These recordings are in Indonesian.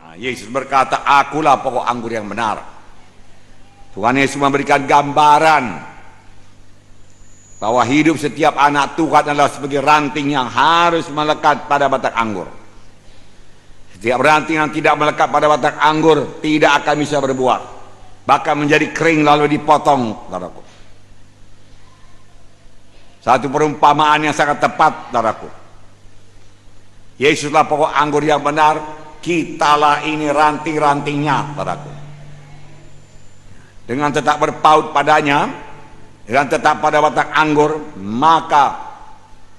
Nah, Yesus berkata, akulah pokok anggur yang benar. Tuhan Yesus memberikan gambaran bahwa hidup setiap anak Tuhan adalah sebagai ranting yang harus melekat pada batang anggur. Setiap ranting yang tidak melekat pada batang anggur tidak akan bisa berbuah, bahkan menjadi kering lalu dipotong. Saudaraku, satu perumpamaan yang sangat tepat, saudaraku. Yesuslah pokok anggur yang benar, kitalah ini ranting-rantingnya, saudaraku. Dengan tetap berpaut padanya, dengan tetap pada batang anggur, maka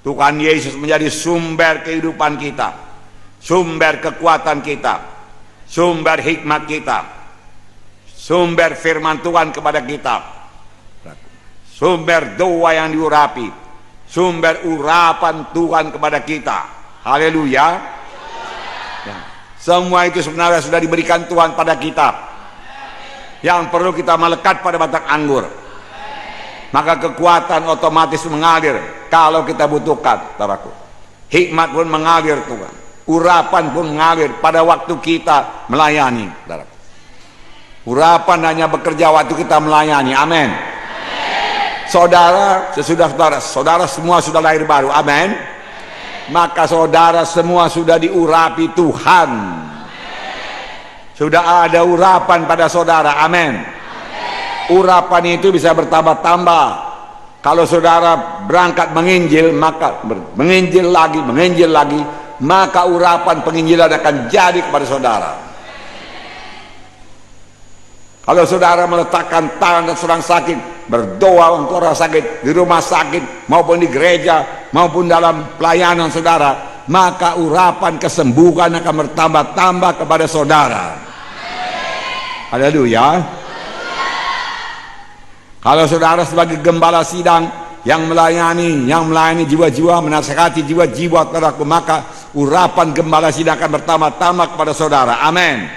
Tuhan Yesus menjadi sumber kehidupan kita, sumber kekuatan kita, sumber hikmat kita, sumber firman Tuhan kepada kita, sumber doa yang diurapi, sumber urapan Tuhan kepada kita. Haleluya. Ya. Semua itu sebenarnya sudah diberikan Tuhan pada kita. Yang perlu kita melekat pada batang anggur. Maka kekuatan otomatis mengalir kalau kita butuhkan, saudaraku. Hikmat pun mengalir, Tuhan. Urapan pun mengalir pada waktu kita melayani, saudaraku. Urapan hanya bekerja waktu kita melayani. Amin. Saudara, sesudah saudara semua sudah lahir baru. Amin. Maka saudara semua sudah diurapi Tuhan. Sudah ada urapan pada saudara. Amin. Urapan itu bisa bertambah-tambah. Kalau saudara berangkat menginjil, maka menginjil lagi, maka urapan penginjilan akan jadi kepada saudara. Kalau saudara meletakkan tangan sedang sakit, berdoa untuk orang sakit di rumah sakit maupun di gereja maupun dalam pelayanan saudara, maka urapan kesembuhan akan bertambah-tambah kepada saudara. Haleluya. Kalau saudara sebagai gembala sidang yang melayani jiwa-jiwa, menasihati jiwa-jiwa, saudaraku, maka urapan gembala sidang akan bertambah-tambah kepada saudara. Amin.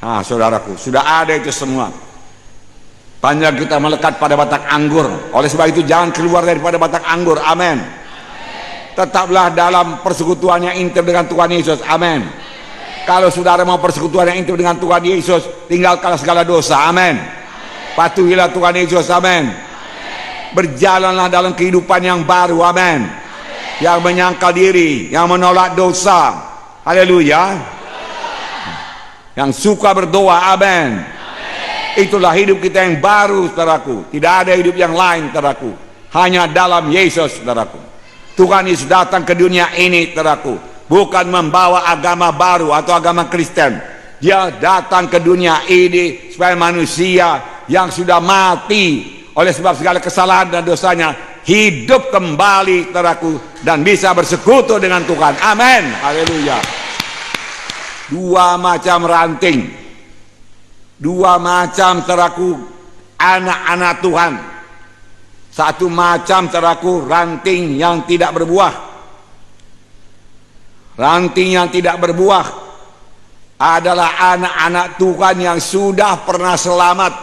Nah, saudaraku, sudah ada itu semua. Panjang kita melekat pada batang anggur. Oleh sebab itu jangan keluar daripada batang anggur. Amin. Tetaplah dalam persekutuan yang intim dengan Tuhan Yesus. Amin. Kalau saudara mau persekutuan yang intim dengan Tuhan Yesus, tinggalkanlah segala dosa. Amin. Patuhilah Tuhan Yesus. Amin. Berjalanlah dalam kehidupan yang baru. Amin. Yang menyangkal diri, yang menolak dosa. Haleluya. Yang suka berdoa. Amin. Itulah hidup kita yang baru, saudaraku. Tidak ada hidup yang lain, saudaraku. Hanya dalam Yesus, saudaraku. Tuhan Yesus datang ke dunia ini, saudaraku, bukan membawa agama baru atau agama Kristen. Dia datang ke dunia ini supaya manusia yang sudah mati oleh sebab segala kesalahan dan dosanya hidup kembali, saudaraku, dan bisa bersekutu dengan Tuhan. Amin. Haleluya. Dua macam ranting, dua macam, saudaraku, anak-anak Tuhan. Satu macam, saudaraku, ranting yang tidak berbuah. Ranting yang tidak berbuah adalah anak-anak Tuhan yang sudah pernah selamat,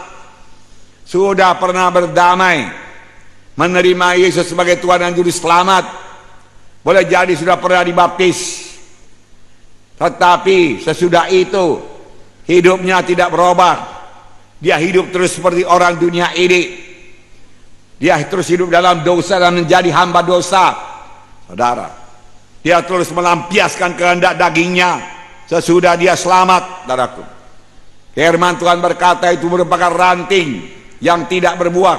sudah pernah berdamai, menerima Yesus sebagai Tuhan dan Juru Selamat. Boleh jadi sudah pernah dibaptis, tetapi sesudah itu hidupnya tidak berubah. Dia hidup terus seperti orang dunia ini. Dia terus hidup dalam dosa dan menjadi hamba dosa. Saudara, dia terus melampiaskan kehendak dagingnya sesudah dia selamat, saudaraku. Firman Tuhan berkata itu merupakan ranting yang tidak berbuah.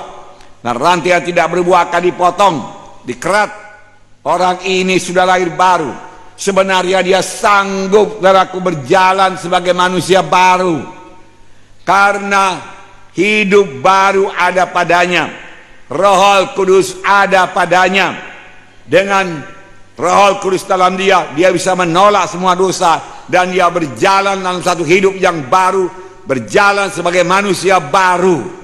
Nah, ranting yang tidak berbuah akan dipotong, dikerat. Orang ini sudah lahir baru. Sebenarnya dia sanggup, saudaraku, berjalan sebagai manusia baru, karena hidup baru ada padanya. Roh Kudus ada padanya. Dengan Roh Kudus dalam dia bisa menolak semua dosa, dan dia berjalan dalam satu hidup yang baru, berjalan sebagai manusia baru.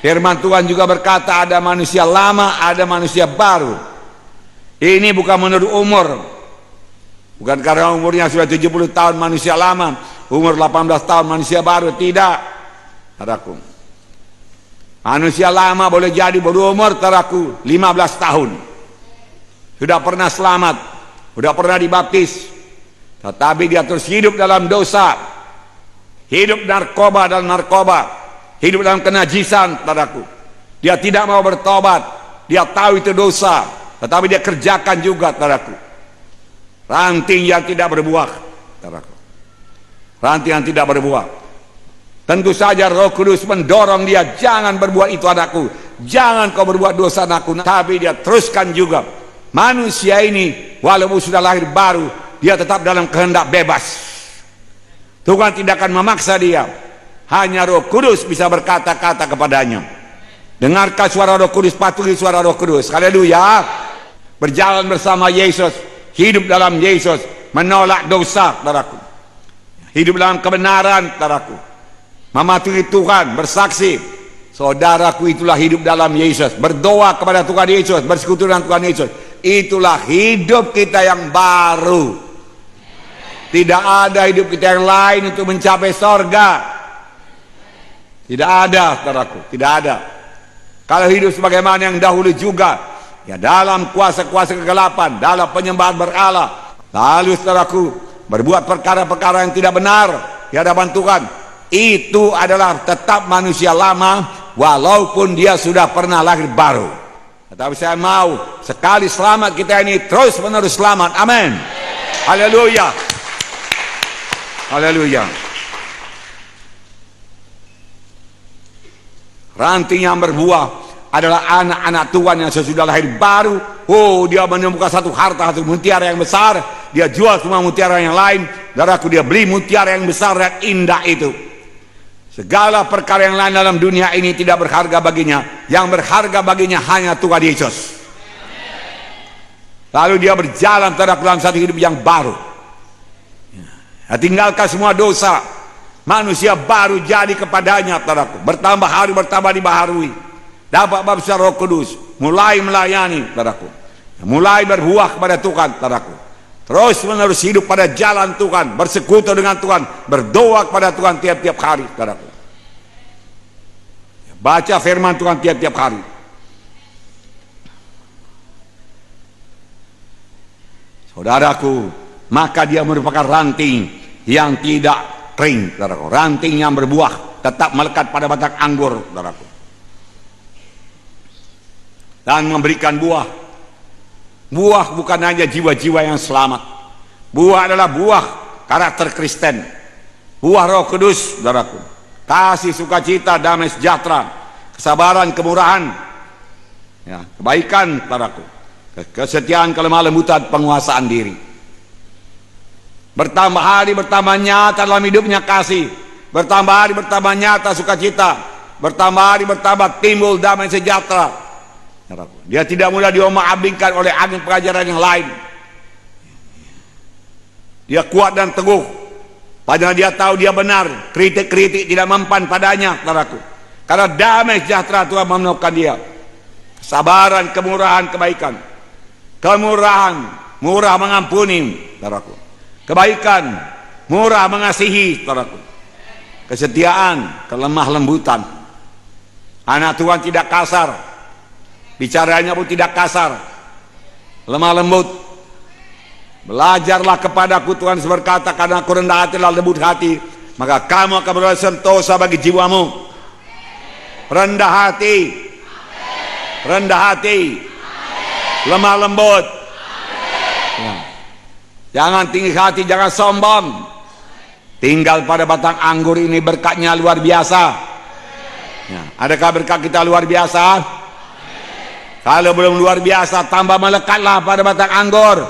Firman Tuhan juga berkata ada manusia lama, ada manusia baru. Ini bukan menurut umur. Bukan karena umurnya sudah 70 tahun manusia lama, umur 18 tahun manusia baru. Tidak, saudaraku. Manusia lama boleh jadi berumur, saudaraku, 15 tahun. Sudah pernah selamat, sudah pernah dibaptis, tetapi dia terus hidup dalam dosa, hidup dalam narkoba, hidup dalam kenajisan, saudaraku. Dia tidak mau bertobat, dia tahu itu dosa, tetapi dia kerjakan juga, saudaraku. Ranting yang tidak berbuah, saudaraku. Ranting yang tidak berbuah. Tentu saja Roh Kudus mendorong dia, jangan berbuat itu anakku, jangan kau berbuat dosa anakku. Tapi dia teruskan juga. Manusia ini walaupun sudah lahir baru, dia tetap dalam kehendak bebas. Tuhan tidak akan memaksa dia. Hanya Roh Kudus bisa berkata-kata kepadanya. Dengarkan suara Roh Kudus, patuhi suara Roh Kudus. Haleluya. Berjalan bersama Yesus, hidup dalam Yesus, menolak dosa, saudaraku. Hidup dalam kebenaran, saudaraku. Mematuhi Tuhan, bersaksi, saudaraku, itulah hidup dalam Yesus. Berdoa kepada Tuhan Yesus, bersekutu dengan Tuhan Yesus. Itulah hidup kita yang baru. Tidak ada hidup kita yang lain untuk mencapai sorga. Tidak ada, saudaraku, tidak ada. Kalau hidup sebagaimana yang dahulu juga, ya dalam kuasa-kuasa kegelapan, dalam penyembahan berhala, lalu saudaraku berbuat perkara-perkara yang tidak benar di hadapan Tuhan, itu adalah tetap manusia lama walaupun dia sudah pernah lahir baru. Tetapi saya mau sekali selamat kita ini terus menerus selamat. Amin. Haleluya. Haleluya. Ranting yang berbuah adalah anak-anak Tuhan yang sesudah lahir baru. Oh, dia menemukan satu harta, satu mutiara yang besar. Dia jual semua mutiara yang lain. Saudaraku, dia beli mutiara yang besar dan indah itu. Segala perkara yang lain dalam dunia ini tidak berharga baginya. Yang berharga baginya hanya Tuhan Yesus. Lalu dia berjalan dalam satu hidup yang baru. Ya, tinggalkan semua dosa. Manusia baru jadi kepadanya, saudaraku. Bertambah hari bertambah dibaharui. Dapat baptisan Roh Kudus. Mulai melayani, saudaraku. Mulai berbuah kepada Tuhan, saudaraku. Terus menerus hidup pada jalan Tuhan, bersekutu dengan Tuhan, berdoa kepada Tuhan tiap-tiap hari, saudaraku. Baca firman Tuhan tiap-tiap hari. Saudaraku, maka dia merupakan ranting yang tidak kering, saudaraku. Ranting yang berbuah, tetap melekat pada batang anggur, saudaraku. Dan memberikan buah. Buah bukan hanya jiwa-jiwa yang selamat. Buah adalah buah karakter Kristen. Buah Roh Kudus, saudaraku. Kasih, sukacita, damai sejahtera, kesabaran, kemurahan, ya, kebaikan, saudaraku. Kesetiaan, kelemah lembutan, penguasaan diri. Bertambah hari bertambah nyata dalam hidupnya kasih. Bertambah hari bertambah nyata sukacita. Bertambah hari bertambah timbul damai sejahtera. Dia tidak mudah diombang-ambingkan oleh angin pengajaran yang lain. Dia kuat dan teguh. Padahal dia tahu dia benar. Kritik-kritik tidak mempan padanya, saudaraku. Karena damai sejahtera Tuhan memenuhkan dia. Kesabaran, kemurahan, kebaikan. Kemurahan, murah mengampuni, saudaraku. Kebaikan, murah mengasihi, saudaraku. Kesetiaan, kelemah lembutan. Anak Tuhan tidak kasar. Bicaranya pun tidak kasar, lemah lembut. Belajarlah kepadaku, Tuhan berkata, karena aku rendah hati dan lembut hati, maka kamu akan beroleh sentosa bagi jiwamu. Rendah hati, rendah hati, lemah lembut. Ya. Jangan tinggi hati, jangan sombong. Tinggal pada batang anggur ini berkatnya luar biasa. Ya. Adakah berkat kita luar biasa? Kalau belum luar biasa, tambah melekatlah pada batang anggur.